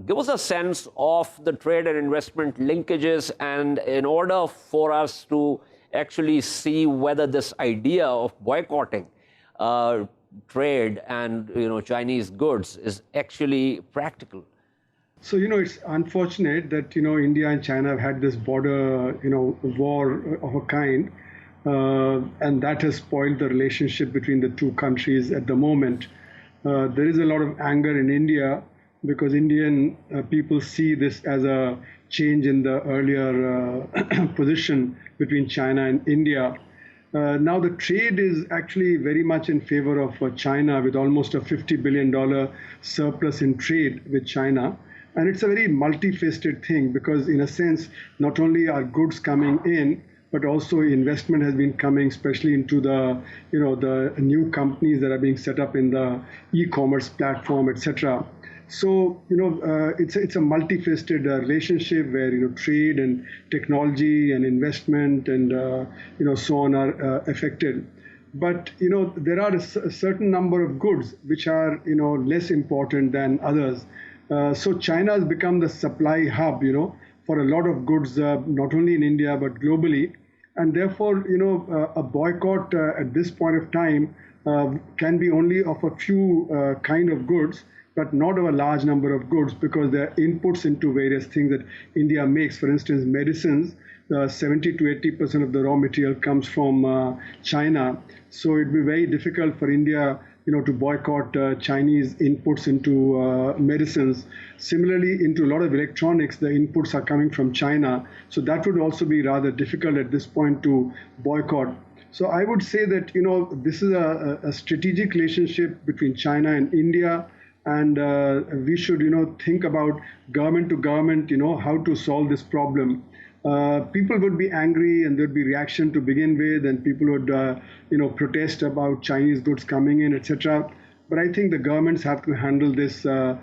Give us a sense of the trade and investment linkages, and in order for us to actually see whether this idea of boycotting trade and Chinese goods is actually practical. So, it's unfortunate that, India and China have had this border, war of a kind, and that has spoiled the relationship between the two countries at the moment. There is a lot of anger in India because Indian people see this as a change in the earlier position between China and India. Now the trade is actually very much in favor of China, with almost a $50 billion surplus in trade with China. And it's a very multifaceted thing because, in a sense, not only are goods coming in, but also investment has been coming, especially into the new companies that are being set up in the e-commerce platform, etc. So, it's a multifaceted relationship where, trade and technology and investment and, so on are affected. But, there are a certain number of goods which are, less important than others. So China has become the supply hub, for a lot of goods, not only in India, but globally. And therefore, a boycott at this point of time can be only of a few kind of goods, but not of a large number of goods, because there are inputs into various things that India makes. For instance, medicines, 70 to 80% of the raw material comes from China. So it'd be very difficult for India to boycott Chinese inputs into medicines. Similarly, into a lot of electronics, the inputs are coming from China. So that would also be rather difficult at this point to boycott. So I would say that, this is a strategic relationship between China and India. And we should, think about government to government, how to solve this problem. People would be angry and there'd be reaction to begin with, and people would, protest about Chinese goods coming in, etc. But I think the governments have to handle this